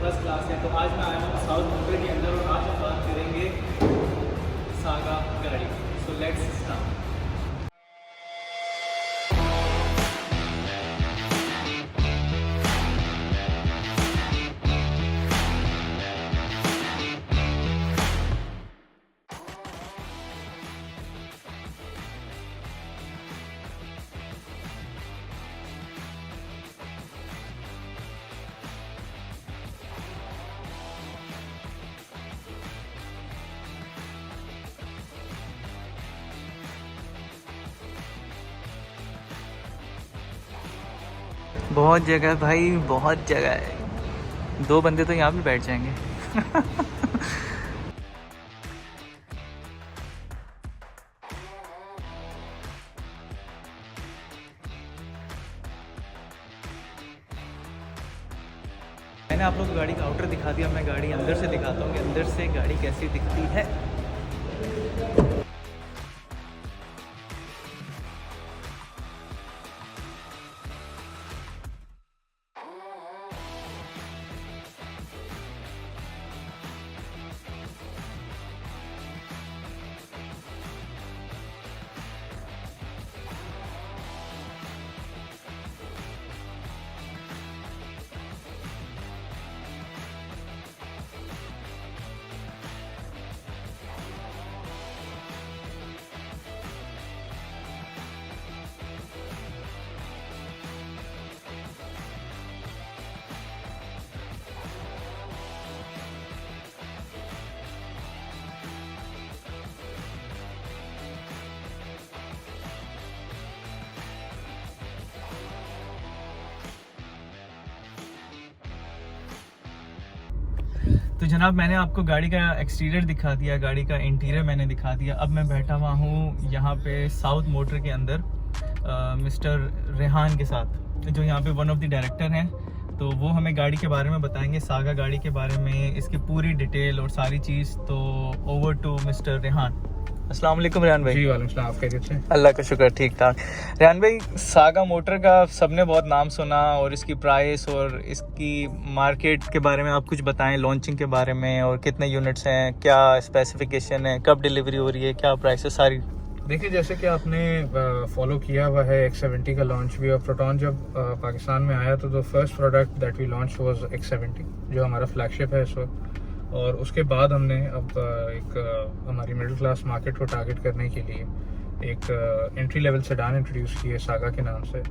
First class है। तो आज मैं आया हूँ साउथ मोटर के अंदर और आज हम बात करेंगे सागा गाड़ी। So let's start. बहुत जगह है भाई, बहुत जगह है। 2 बंदे तो यहाँ भी बैठ जाएंगे। मैंने आप लोग को गाड़ी का आउटर दिखा दिया, मैं गाड़ी अंदर से दिखाता हूँ कि अंदर से गाड़ी कैसी दिखती है। तो जनाब मैंने आपको गाड़ी का एक्सटीरियर दिखा दिया, गाड़ी का इंटीरियर मैंने दिखा दिया। अब मैं बैठा हुआ हूँ यहाँ पे साउथ मोटर के अंदर मिस्टर रेहान के साथ, जो यहाँ पे वन ऑफ द डायरेक्टर हैं। तो वो हमें गाड़ी के बारे में बताएंगे, सागा गाड़ी के बारे में, इसकी पूरी डिटेल और सारी चीज़। तो ओवर टू मिस्टर रेहान। अस्सलाम वालेकुम रेहान भाई। जी वालेकुम सलाम, आप कैसे हैं? अल्लाह का शुक्र, ठीक ठाक। रेहान भाई, सागा मोटर का सबने बहुत नाम सुना और इसकी प्राइस और इसकी मार्केट के बारे में आप कुछ बताएं, लॉन्चिंग के बारे में, और कितने यूनिट्स हैं, क्या स्पेसिफिकेशन है, कब डिलीवरी हो रही है, क्या प्राइस है, सारी। देखिए, जैसे कि आपने फॉलो किया हुआ है X70 का लॉन्च भी, और प्रोटॉन जब पाकिस्तान में आया तो the first product that we launch was X70, जो हमारा फ्लैगशिप है इस वक्त। और उसके बाद हमने अब एक हमारी मिडिल क्लास मार्केट को टारगेट करने के लिए एक एंट्री लेवल सेडान इंट्रोड्यूस की है सागा के नाम से।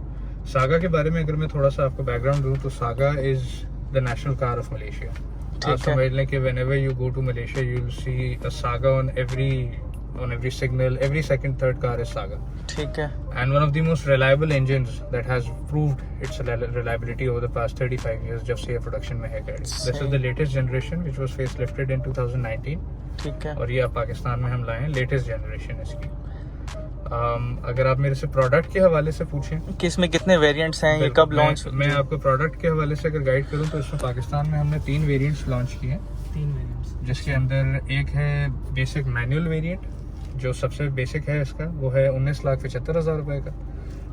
सागा के बारे में अगर मैं थोड़ा सा आपको बैकग्राउंड दूँ तो Saga is the national car of Malaysia. आप समझ लें कि whenever you go to Malaysia you will see a Saga on every signal, every second, third car is Saga. ठीक है। And one of the most reliable engines that has proved its reliability over the past 35 years जब से ये production में है गाड़ी। This is the latest generation which was facelifted in 2019। ठीक है। और ये अब पाकिस्तान में हम लाए हैं लेटेस्ट जनरेशन इसकी। अगर आप मेरे से प्रोडक्ट के हवाले से पूछें कि इसमें कितने वेरिएंट्स हैं, ये कब लॉन्च। मैं आपको प्रोडक्ट के हवाले से अगर गाइड करूं तो इसमें पाकिस्तान में हमने 3 वेरिएंट्स लॉन्च किए हैं। 3 वेरिएंट्स, जिसके अंदर एक है बेसिक मैनुअल वेरिएंट, जो सबसे बेसिक है इसका, वो है 19,75,000 रुपए का।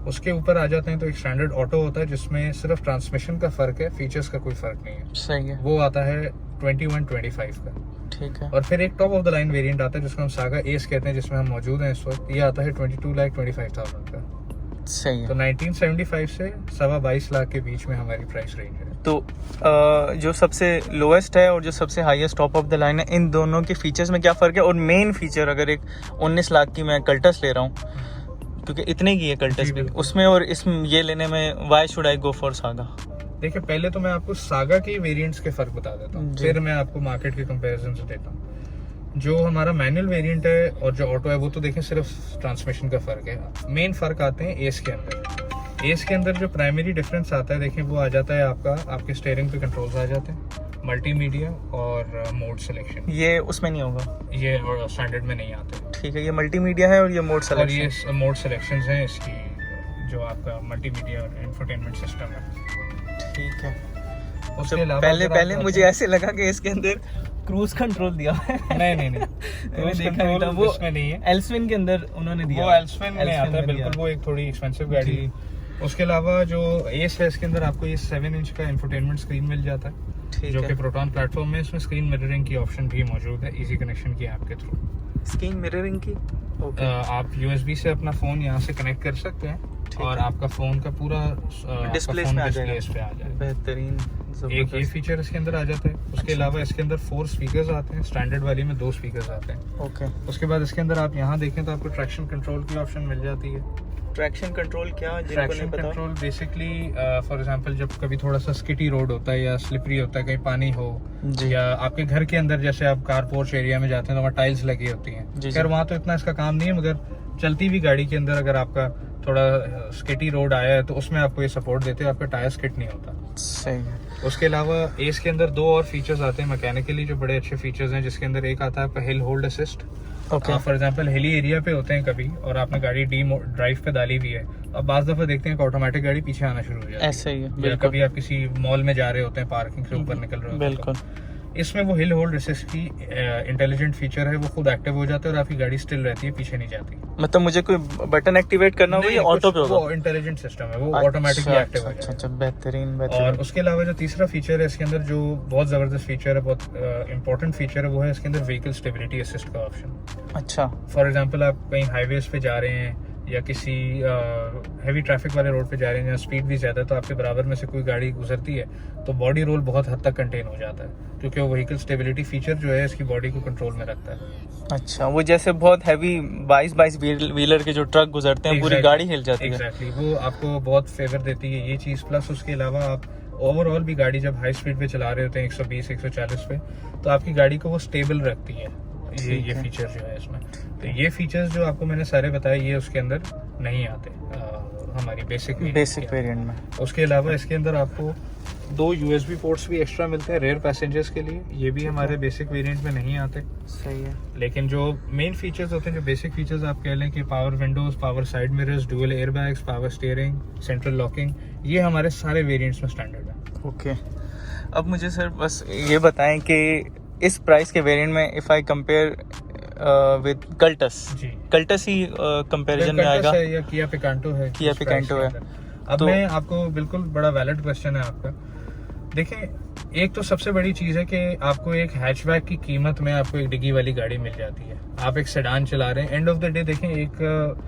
उसके ऊपर आ जाते हैं तो एक स्टैंडर्ड ऑटो होता है जिसमें सिर्फ ट्रांसमिशन का फर्क है, फीचर्स का कोई फर्क नहीं है। सही है। वो आता है 2125 का। ठीक है। और फिर एक top of the line variant आता है जिसको हम सागा एस कहते हैं, जिसमें हम मौजूद हैं इस वक्त। ये आता है 22,25,000 का। सही है। तो 1975 से 22.25 लाख के बीच में हमारी प्राइस रेंज है। तो जो सबसे लोएस्ट है और जो सबसे highest top of the line है, इन दोनों के फीचर्स में क्या फ़र्क है? और मेन फीचर, अगर एक 19 लाख की मैं कल्टस ले रहा हूँ, क्योंकि इतने की है कल्टस भी, उसमें और इसमें ये लेने में why should I go for saga? देखिए, पहले तो मैं आपको सागा के वेरिएंट्स के फ़र्क बता देता हूँ, फिर मैं आपको मार्केट के कंपैरिजन से देता हूँ। जो हमारा मैनुअल वेरिएंट है और जो ऑटो है वो तो देखें सिर्फ ट्रांसमिशन का फ़र्क है। मेन फ़र्क आते हैं एस के अंदर। एस के अंदर जो प्राइमरी डिफरेंस आता है, देखें, वो आ जाता है आपके स्टीयरिंग पे कंट्रोल्स आ जाते हैं, मल्टीमीडिया और मोड सिलेक्शन। ये उसमें नहीं होगा, ये स्टैंडर्ड में नहीं आते। ठीक है। ये मल्टीमीडिया है और ये मोड और ये सेलेक्शन, मोड सिलेक्शन हैं इसकी, जो आपका मल्टीमीडिया और इंफोटेनमेंट सिस्टम है। ठीक है। उसके अलावा पहले मुझे ऐसे लगा कि इसके अंदर क्रूज कंट्रोल दिया है। नहीं क्रूज कंट्रोल वो इसमें नहीं है। एल्सविन के अंदर उन्होंने दिया, वो एल्सविन में आता है बिल्कुल, वो एक थोड़ी एक्सपेंसिव गाड़ी है। उसके अलावा जो एस है इसके अंदर आपको ये 7 इंच का इंफोटेनमेंट स्क्रीन मिल जाता है। ठीक जो है। कि प्रोटॉन प्लेटफॉर्म में इसमें स्क्रीन मिररिंग की ऑप्शन भी मौजूद है इजी कनेक्शन की ऐप के थ्रू। स्क्रीन मिररिंग की, ओके। आप यूएसबी से अपना फ़ोन यहाँ से कनेक्ट कर सकते हैं ठीक और है। आपका फ़ोन का पूरा डिस्प्ले आपका में आ फ़ोन जाएगा। डिस्प्ले इस पे आ जाएगा। बेहतरीन, एक ये जबरदस्त। फीचर इसके अंदर आ जाता है। उसके अच्छा। अलावा इसके अंदर 4 स्पीकर्स आते हैं, स्टैंडर्ड वाली में 2 स्पीकर्स आते हैं। ओके। उसके बाद इसके अंदर आप यहाँ देखें तो आपको ट्रैक्शन कंट्रोल की ऑप्शन मिल जाती है। ट्रैक्शन कंट्रोल क्या, जिनको नहीं ट्रैक्शन पता? कंट्रोल बेसिकली फॉर एग्जांपल जब कभी थोड़ा सा स्किटी रोड होता है या स्लिपरी होता है, कहीं पानी हो जी। या आपके घर के अंदर जैसे आप कार पोर्च एरिया में जाते हैं तो वहाँ टाइल्स लगी होती हैं। जी, खैर जी। वहाँ तो इतना इसका काम नहीं है, मगर चलती हुई गाड़ी के अंदर अगर आपका थोड़ा स्किटी रोड आया है तो उसमें आपको ये सपोर्ट देते हैं, आपका टायर स्किट नहीं होता। सही है। उसके अलावा इसके अंदर 2 और फीचर्स आते हैं मैकेनिकली जो बड़े अच्छे फीचर्स हैं, जिसके अंदर एक आता है आपका hill hold assist. Okay. For example hilly area पे होते हैं कभी और आपने गाड़ी डी ड्राइव पे डाली हुई है, अब बाज़ दफ़ा देखते हैं कि ऑटोमेटिक गाड़ी पीछे आना शुरू हो जाती है। ऐसे ही है, या बिल्कुल। कभी आप किसी मॉल में जा रहे होते हैं, पार्किंग से ऊपर निकल रहे होते हैं, बिल्कुल। तो इसमें वो हिल होल्ड असिस्ट की इंटेलिजेंट फीचर है, वो खुद एक्टिव हो जाता है और आपकी गाड़ी स्टिल रहती है, पीछे नहीं जाती। मतलब मुझे कोई बटन एक्टिवेट करना होगा या ऑटो पे होगा? वो इंटेलिजेंट सिस्टम है, वो ऑटोमेटिकली एक्टिव हो अच्छा, जाता है। अच्छा, बेहतरीन, और बेहतरीन। उसके अलावा जो तीसरा फीचर है इसके अंदर जो बहुत ज़बरदस्त फीचर है, बहुत इंपॉर्टेंट फीचर है, वो है इसके अंदर व्हीकल स्टेबिलिटी असिस्ट का ऑप्शन। अच्छा। फॉर एग्जांपल आप कहीं हाईवेज पे जा रहे हैं या किसी हैवी ट्रैफिक वाले रोड पे जा रहे हैं जहाँ स्पीड भी ज़्यादा है, तो आपके बराबर में से कोई गाड़ी गुजरती है तो बॉडी रोल बहुत हद तक कंटेन हो जाता है, क्योंकि वो व्हीकल स्टेबिलिटी फीचर जो है इसकी बॉडी को कंट्रोल में रखता है। अच्छा, वो जैसे बहुत हैवी 22 व्हीलर के जो ट्रक गुजरते हैं, पूरी गाड़ी हिल जाती है। एग्जैक्टली, वो आपको बहुत फेवर देती है ये चीज़। प्लस उसके अलावा आप ओवरऑल भी गाड़ी जब हाई स्पीड पे चला रहे होते हैं 120 140 पे, तो आपकी गाड़ी को वो स्टेबल रखती है। ये फीचर जो है इसमें, तो ये फीचर्स जो आपको मैंने सारे बताए ये उसके अंदर नहीं आते हमारी बेसिक वेरिएंट में। उसके अलावा इसके अंदर आपको 2 USB पोर्ट्स भी एक्स्ट्रा मिलते हैं रेयर पैसेंजर्स के लिए, ये भी हमारे बेसिक वेरिएंट में नहीं आते। सही है। लेकिन जो मेन फीचर्स होते हैं, जो बेसिक फीचर्स आप कह लें कि power Windows, power side mirrors, dual airbags, power steering, central locking, ये हमारे सारे वेरिएंट्स में स्टैंडर्ड है। ओके। अब मुझे सर बस ये बताएं कि इस प्राइस के वेरिएंट में if I compare with Cultus, जी, कल्टस ही कंपैरिजन में आएगा है या किया पिकांटो है? किया इस पिकांटो price के है। अंदर। अब तो- मैं आपको बिल्कुल बड़ा वैलिड क्वेश्चन है आपका। देखें, एक तो सबसे बड़ी चीज़ है कि आपको एक हैचबैक की कीमत में आपको एक डिग्गी वाली गाड़ी मिल जाती है। आप एक सेडान चला रहे हैं, एंड ऑफ द डे देखें एक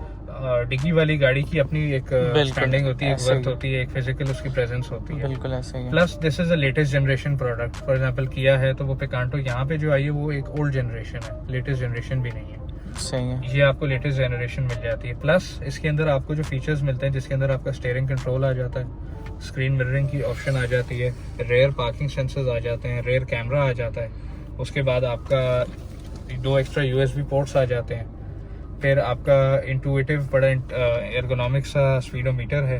डिग्गी वाली गाड़ी की अपनी एक स्टैंडिंग होती है, एक ऐसे वर्थ ही। होती है, एक फिजिकल उसकी प्रेजेंस होती है। बिल्कुल ऐसे ही है। Plus this is a latest generation product. For example किया है तो वो पिकांटो यहाँ पे जो आई है वो एक ओल्ड जनरेशन है, लेटेस्ट जनरेशन भी नहीं है। सही है। ये आपको लेटेस्ट जनरेशन मिल जाती है। प्लस इसके अंदर आपको जो फीचर्स मिलते हैं, जिसके अंदर आपका स्टीयरिंग कंट्रोल आ जाता है, स्क्रीन मिररिंग की ऑप्शन आ जाती है, रेयर पार्किंग सेंसर्स आ जाते हैं, रेयर कैमरा आ जाता है, उसके बाद आपका 2 एक्स्ट्रा USB पोर्ट्स आ जाते हैं, फिर आपका इंटुइटिव बड़ा एर्गोनॉमिक सा स्पीडोमीटर है,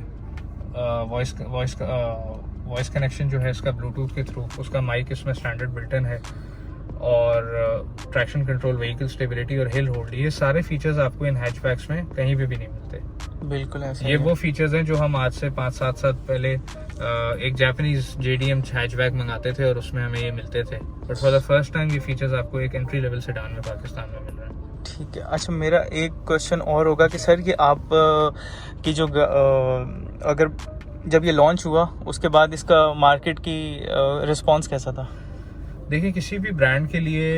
वॉइस कनेक्शन जो है इसका ब्लूटूथ के थ्रू, उसका माइक इसमें स्टैंडर्ड बिल्टन है, और ट्रैक्शन कंट्रोल, व्हीकल स्टेबिलिटी और हिल होल्ड, ये सारे फीचर्स आपको इन हैचबैक्स में कहीं पे भी नहीं मिलते। बिल्कुल ऐसे ये वो फीचर्स हैं जो हम आज से 5-7 साल पहले एक जापानीज JDM हैचबैक मंगाते थे और उसमें हमें ये मिलते थे, but for the first time ये फीचर्स आपको एक एंट्री लेवल सेडान में पाकिस्तान में मिल रहे हैं। ठीक है। अच्छा, मेरा एक क्वेश्चन और होगा कि सर ये आप की जो अगर जब ये लॉन्च हुआ उसके बाद इसका मार्केट की रिस्पांस कैसा था? देखिए, किसी भी ब्रांड के लिए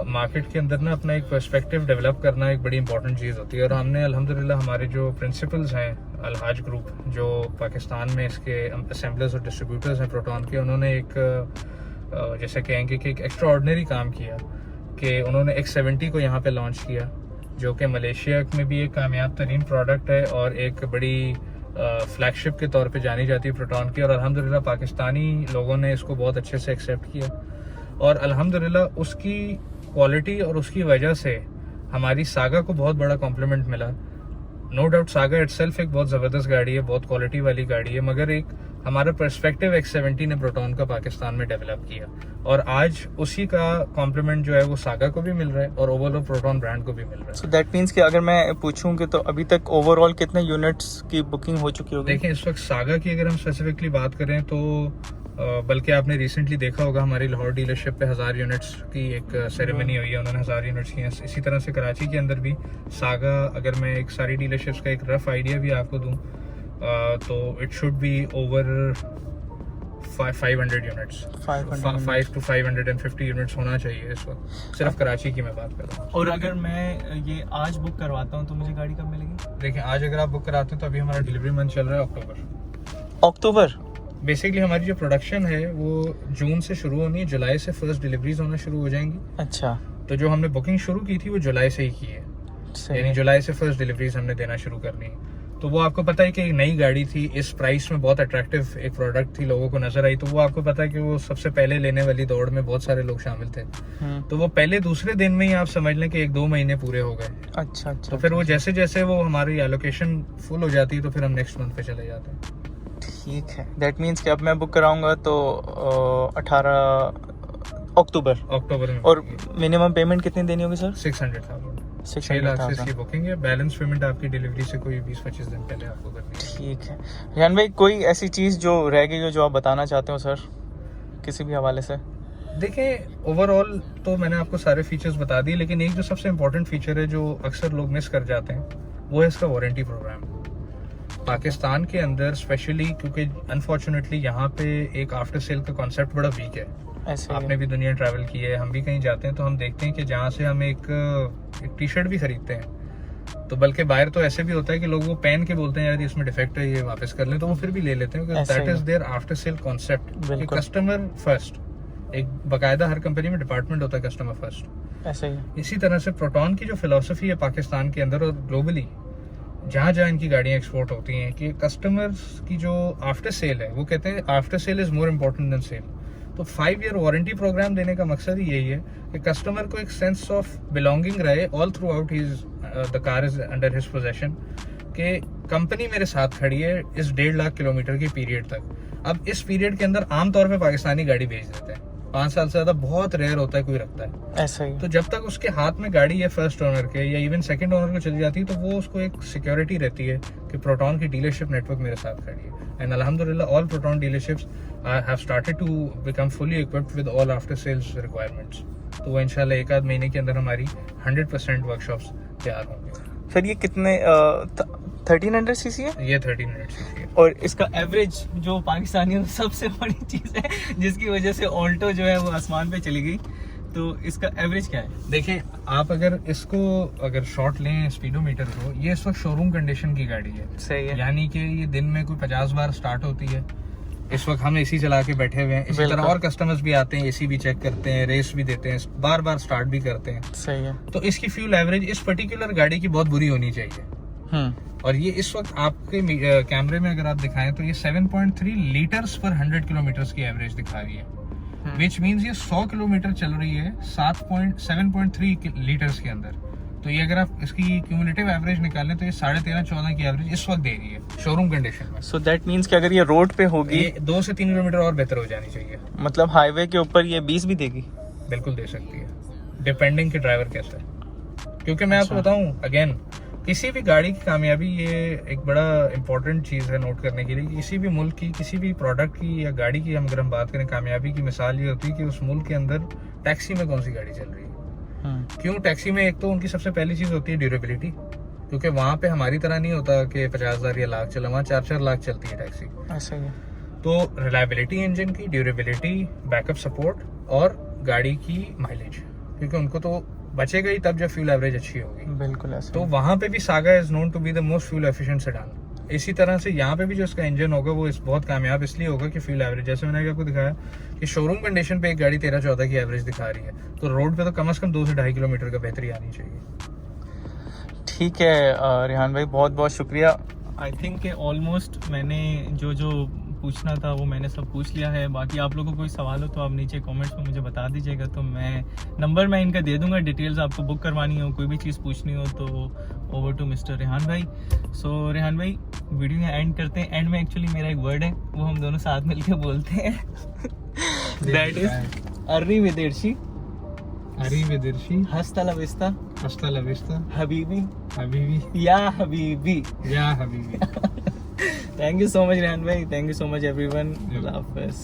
मार्केट के अंदर ना अपना एक पर्सपेक्टिव डेवलप करना एक बड़ी इंपॉर्टेंट चीज़ होती है, और हमने अल्हम्दुलिल्लाह हमारे जो प्रिंसिपल्स हैं अलहाज ग्रुप, जो पाकिस्तान में इसके असेंबलर्स और डिस्ट्रीब्यूटर्स हैं प्रोटॉन के, उन्होंने एक जैसे कहेंगे कि एक एक्स्ट्रा ऑर्डिनरी काम किया कि उन्होंने X70 को यहाँ पे लॉन्च किया, जो कि मलेशिया में भी एक कामयाब तरीन प्रोडक्ट है और एक बड़ी फ्लैगशिप के तौर पे जानी जाती है प्रोटॉन की, और अल्हम्दुलिल्लाह पाकिस्तानी लोगों ने इसको बहुत अच्छे से एक्सेप्ट किया, और अल्हम्दुलिल्लाह उसकी क्वालिटी और उसकी वजह से हमारी सागा को बहुत बड़ा कॉम्प्लीमेंट मिला। नो डाउट सागा इटसेल्फ एक बहुत ज़बरदस्त गाड़ी है, बहुत क्वालिटी वाली गाड़ी है, मगर एक हमारा पर्सपेक्टिव X70 ने प्रोटॉन का पाकिस्तान में डेवलप किया, और आज उसी का कॉम्प्लीमेंट जो है वो सागा को भी मिल रहा है और ओवरऑल प्रोटॉन ब्रांड को भी मिल रहा है। सो दैट मीन्स कि अगर मैं पूछूं कि तो अभी तक ओवरऑल कितने यूनिट्स की बुकिंग हो चुकी होगी? देखें, इस वक्त सागा की अगर हम स्पेसिफिकली बात करें तो बल्कि आपने रिसेंटली देखा होगा हमारी लाहौर डीलरशिप पे 1000 यूनिट्स की एक सेरेमनी हुई है, उन्होंने 1000 यूनिट्स की हैं। इसी तरह से कराची के अंदर भी सागा, अगर मैं एक सारी डीलरशिप्स का एक रफ आइडिया भी आपको दूं तो it should be over 500 units, 5 to 550 units होना चाहिए इस वक्त, सिर्फ कराची की मैं बात कर रहा हूँ। और अगर मैं ये आज बुक करवाता हूँ तो मुझे गाड़ी कब मिलेगी? देखिए आज अगर आप बुक कराते हैं तो अभी हमारा डिलीवरी मंथ चल रहा है अक्टूबर। बेसिकली हमारी जो प्रोडक्शन है वो जून से शुरू होनी है, जुलाई से फर्स्ट डिलीवरीज होना शुरू हो जाएंगी। अच्छा, तो जो हमने बुकिंग शुरू की थी वो जुलाई से ही की है, यानी जुलाई से फर्स्ट डिलीवरीज हमने देना शुरू करनी है। तो वो आपको पता है कि एक नई गाड़ी थी, इस प्राइस में बहुत अट्रैक्टिव एक प्रोडक्ट थी, लोगों को नजर आई, तो वो आपको पता है कि वो सबसे पहले लेने वाली दौड़ में बहुत सारे लोग शामिल थे। तो वो पहले दूसरे दिन में ही आप समझ लें कि 1-2 महीने पूरे हो गए। अच्छा अच्छा। तो फिर वो जैसे जैसे वो हमारी एलोकेशन फुल हो जाती है तो फिर हम नेक्स्ट मंथ पे चले जाते हैं। ठीक है, दैट मीन्स कि अब मैं बुक कराऊंगा तो 18 अक्टूबर में। और मिनिमम पेमेंट कितनी देनी होगी सर? 600,000, 6 लाख से इसकी बुकिंग है। बैलेंस पेमेंट आपकी डिलीवरी से कोई 20-25 दिन पहले आपको करनी है। ठीक है रेहान भाई, कोई ऐसी चीज़ जो रह गई हो जो आप बताना चाहते हो सर, किसी भी हवाले से? देखिए ओवरऑल तो मैंने आपको सारे फीचर्स बता दिए, लेकिन एक जो सबसे इम्पोर्टेंट फीचर है जो अक्सर लोग मिस कर जाते हैं वो है इसका वारंटी प्रोग्राम। पाकिस्तान के अंदर स्पेशली, क्योंकि अनफॉर्चुनेटली यहाँ पे एक आफ्टर सेल का कॉन्सेप्ट बड़ा वीक है। ऐसे आपने भी दुनिया ट्रैवल की है, हम भी कहीं जाते हैं तो हम देखते हैं कि जहाँ से हम एक टी शर्ट भी खरीदते हैं तो बल्कि बाहर तो ऐसे भी होता है कि लोग वो पहन के बोलते हैं यार इसमें डिफेक्ट है, ये वापस कर लें, तो वो फिर भी ले लेते हैं। That is their after sale concept, customer first. एक बाकायदा हर कंपनी में डिपार्टमेंट होता है कस्टमर फर्स्ट। ऐसे ही इसी तरह से प्रोटॉन की जो फिलॉसफी है पाकिस्तान के अंदर और ग्लोबली जहाँ जहाँ इनकी गाड़ियाँ एक्सपोर्ट होती हैं कि कस्टमर्स की जो आफ्टर सेल है, वो कहते हैं after sale is more important than sale. तो 5 ईयर वारंटी प्रोग्राम देने का मकसद ही यही है कि कस्टमर को एक सेंस ऑफ बिलोंगिंग रहे all through out his the car is under his possession, कि कंपनी मेरे साथ खड़ी है इस 1.5 लाख किलोमीटर के पीरियड तक। अब इस पीरियड के अंदर आमतौर पे पाकिस्तानी गाड़ी बेच देते हैं, 5 साल से ज्यादा बहुत रेयर होता है कोई रखता है। ऐसा ही। तो जब तक उसके हाथ में गाड़ी है फर्स्ट ओनर के या इवन सेकंड ओनर को चली जाती है तो वो उसको एक सिक्योरिटी रहती है कि प्रोटॉन की डीलरशिप नेटवर्क मेरे साथ खड़ी है। एंड अल्हम्दुलिल्लाह all Proton dealerships have started to become fully equipped with all after sales requirements. तो वो इंशाल्लाह 1 आध महीने के अंदर हमारी 100% वर्कशॉप्स तैयार होंगे। फिर ये कितने 1300 सीसी है? ये 1300 सीसी है। और इसका एवरेज जो पाकिस्तानियों की सबसे बड़ी चीज़ है जिसकी वजह से ऑल्टो जो है वो आसमान पे चली गई, तो इसका एवरेज क्या है? देखिए आप अगर शॉट लें स्पीडोमीटर को, ये इस वक्त शोरूम कंडीशन की गाड़ी है। सही है। यानी कि ये दिन में कोई 50 बार स्टार्ट होती है। इस वक्त हम एसी चला के बैठे हुए हैं, इसी तरह और कस्टमर्स भी आते हैं, एसी भी चेक करते हैं, रेस भी देते हैं, बार बार स्टार्ट भी करते हैं। सही है। तो इसकी फ्यूल एवरेज इस पर्टिकुलर गाड़ी की बहुत बुरी होनी चाहिए। और ये इस वक्त आपके कैमरे में अगर आप दिखाएं तो ये 7.3 लीटर्स पर 100 किलोमीटर की एवरेज दिखा रही है, विच मीन्स ये 100 किलोमीटर चल रही है 7.3 लीटर्स के अंदर। तो ये अगर आप इसकी क्यूमुलेटिव एवरेज निकालें तो ये 13.5-14 की एवरेज इस वक्त दे रही है शोरूम कंडीशन में। सो दैट मीन्स कि अगर ये रोड पे होगी, 2 से 3 किलोमीटर और बेहतर हो जानी चाहिए। मतलब हाईवे के ऊपर ये 20 भी देगी? बिल्कुल दे सकती है, डिपेंडिंग कि ड्राइवर कैसा है। क्योंकि मैं आपको बताऊं अगेन, किसी भी गाड़ी की कामयाबी, ये एक बड़ा इंपॉर्टेंट चीज़ है नोट करने के लिए, किसी भी मुल्क की किसी भी प्रोडक्ट की या गाड़ी की अगर हम बात करें, कामयाबी की मिसाल ये होती है कि उस मुल्क के अंदर टैक्सी में कौन सी गाड़ी चल रही है। क्यों टैक्सी में? एक तो उनकी सबसे पहली चीज़ होती है ड्यूरेबिलिटी, क्योंकि वहाँ पे हमारी तरह नहीं होता कि 50,000 या लाख चला, वहाँ 4-4 लाख चलती है टैक्सी। ऐसा ही है। तो रिलायबिलिटी इंजन की, ड्यूरेबिलिटी, बैकअप सपोर्ट और गाड़ी की माइलेज, क्योंकि उनको तो बचेगा ही तब जब फ्यूल एवरेज अच्छी होगी। बिल्कुल ऐसा। तो वहाँ पे भी Saga is known to be the most fuel efficient sedan. इसी तरह से यहाँ पे भी जो इसका इंजन होगा वो बहुत कामयाब इसलिए होगा कि फ्यूल एवरेज, जैसे मैंने आपको दिखाया कि शोरूम कंडीशन पे एक गाड़ी 13-14 की एवरेज दिखा रही है, तो रोड पे तो कम से कम 2 से 2.5 किलोमीटर का बेहतरी आनी चाहिए। ठीक है रेहान भाई, बहुत बहुत शुक्रिया। आई थिंक कि ऑलमोस्ट मैंने जो पूछना था वो मैंने सब पूछ लिया है। बाकी आप लोगों को कोई सवाल हो तो आप नीचे कमेंट्स में मुझे बता दीजिएगा, तो मैं इनका दे दूंगा। डिटेल्स आपको बुक करवानी हो, कोई भी चीज़ पूछनी हो तो ओवर टू मिस्टर रेहान भाई। सो रेहान भाई, वीडियो यहाँ एंड करते हैं। एंड में एक्चुअली मेरा एक वर्ड है, वो हम दोनों साथ मिलकर बोलते हैं, दैट इज अर्रीवेदेर्शी। अर्रीवेदेर्शी। हस्ता ला विस्ता। हस्ता ला विस्ता। हबीबी। हबीबी। या हबीबी। या Habibi. Thank you so much, Rehan bhai. Thank you so much, everyone. Allah Hafiz.